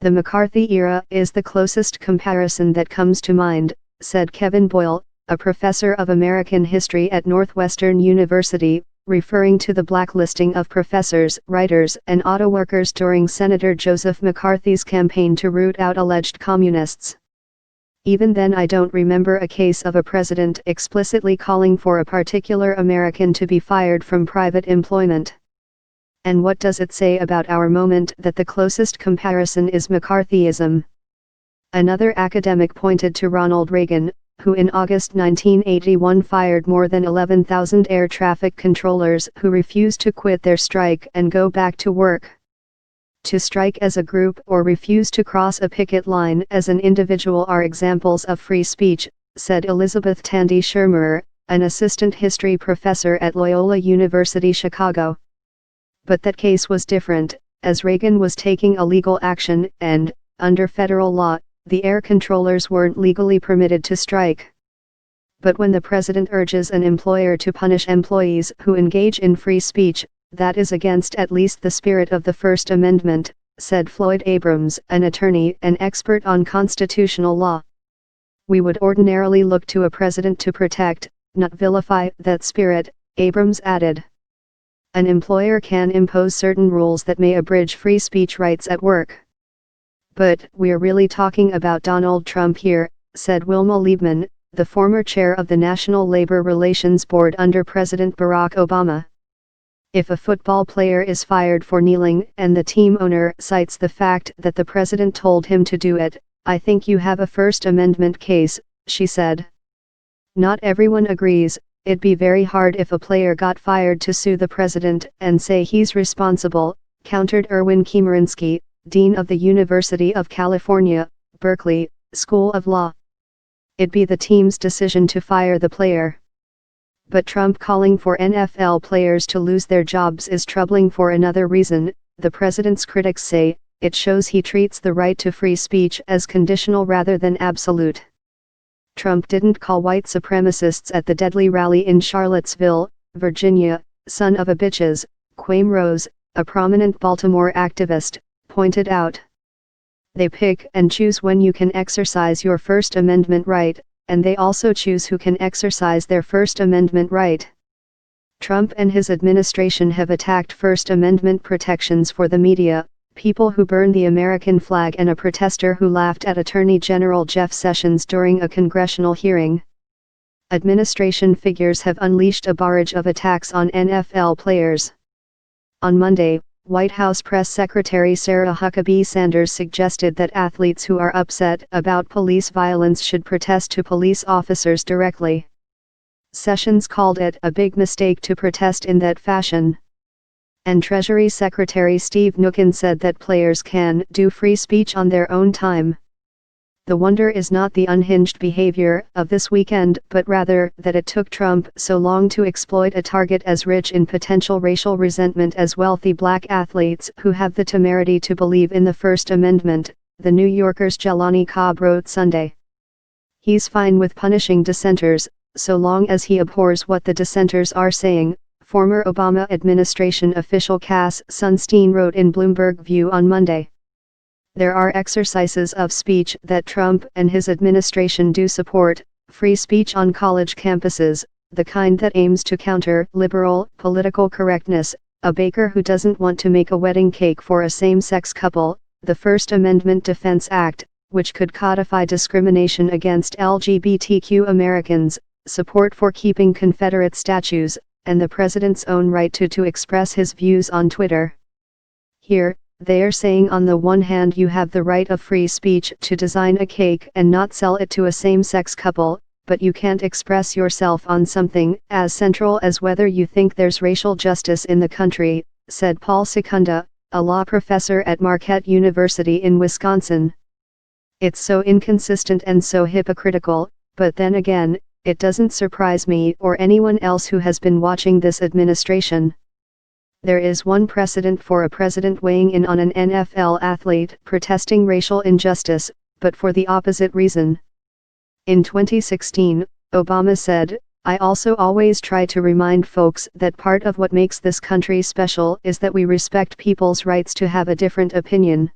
The McCarthy era is the closest comparison that comes to mind, said Kevin Boyle, a professor of American history at Northwestern University, referring to the blacklisting of professors, writers, and autoworkers during Senator Joseph McCarthy's campaign to root out alleged communists. Even then, I don't remember a case of a president explicitly calling for a particular American to be fired from private employment. And what does it say about our moment that the closest comparison is McCarthyism? Another academic pointed to Ronald Reagan, who in August 1981 fired more than 11,000 air traffic controllers who refused to quit their strike and go back to work. To strike as a group or refuse to cross a picket line as an individual are examples of free speech, said Elizabeth Tandy Shermer, an assistant history professor at Loyola University Chicago. But that case was different, as Reagan was taking a legal action and, under federal law, the air controllers weren't legally permitted to strike. But when the president urges an employer to punish employees who engage in free speech, that is against at least the spirit of the First Amendment, said Floyd Abrams, an attorney and expert on constitutional law. We would ordinarily look to a president to protect, not vilify, that spirit, Abrams added. An employer can impose certain rules that may abridge free speech rights at work. But we're really talking about Donald Trump here, said Wilma Liebman, the former chair of the National Labor Relations Board under President Barack Obama. If a football player is fired for kneeling and the team owner cites the fact that the president told him to do it, I think you have a First Amendment case, she said. Not everyone agrees. It'd be very hard if a player got fired to sue the president and say he's responsible, countered Erwin Chemerinsky, Dean of the University of California, Berkeley, School of Law. It'd be the team's decision to fire the player. But Trump calling for NFL players to lose their jobs is troubling for another reason, the president's critics say. It shows he treats the right to free speech as conditional rather than absolute. Trump didn't call white supremacists at the deadly rally in Charlottesville, Virginia, son of a bitches, Quame Rose, a prominent Baltimore activist, pointed out. They pick and choose when you can exercise your First Amendment right, and they also choose who can exercise their First Amendment right. Trump and his administration have attacked First Amendment protections for the media, people who burn the American flag, and a protester who laughed at Attorney General Jeff Sessions during a congressional hearing. Administration figures have unleashed a barrage of attacks on NFL players. On Monday, White House Press Secretary Sarah Huckabee Sanders suggested that athletes who are upset about police violence should protest to police officers directly. Sessions called it a big mistake to protest in that fashion. And Treasury Secretary Steve Mnuchin said that players can do free speech on their own time. The wonder is not the unhinged behavior of this weekend, but rather that it took Trump so long to exploit a target as rich in potential racial resentment as wealthy black athletes who have the temerity to believe in the First Amendment, the New Yorker's Jelani Cobb wrote Sunday. He's fine with punishing dissenters, so long as he abhors what the dissenters are saying, former Obama administration official Cass Sunstein wrote in Bloomberg View on Monday. There are exercises of speech that Trump and his administration do support, free speech on college campuses, the kind that aims to counter liberal political correctness, a baker who doesn't want to make a wedding cake for a same-sex couple, the First Amendment Defense Act, which could codify discrimination against LGBTQ Americans, support for keeping Confederate statues, and the president's own right to express his views on Twitter. Here, they are saying on the one hand you have the right of free speech to design a cake and not sell it to a same-sex couple, but you can't express yourself on something as central as whether you think there's racial justice in the country, said Paul Secunda, a law professor at Marquette University in Wisconsin. It's so inconsistent and so hypocritical, but then again, it doesn't surprise me or anyone else who has been watching this administration. There is one precedent for a president weighing in on an NFL athlete protesting racial injustice, but for the opposite reason. In 2016, Obama said, "I also always try to remind folks that part of what makes this country special is that we respect people's rights to have a different opinion."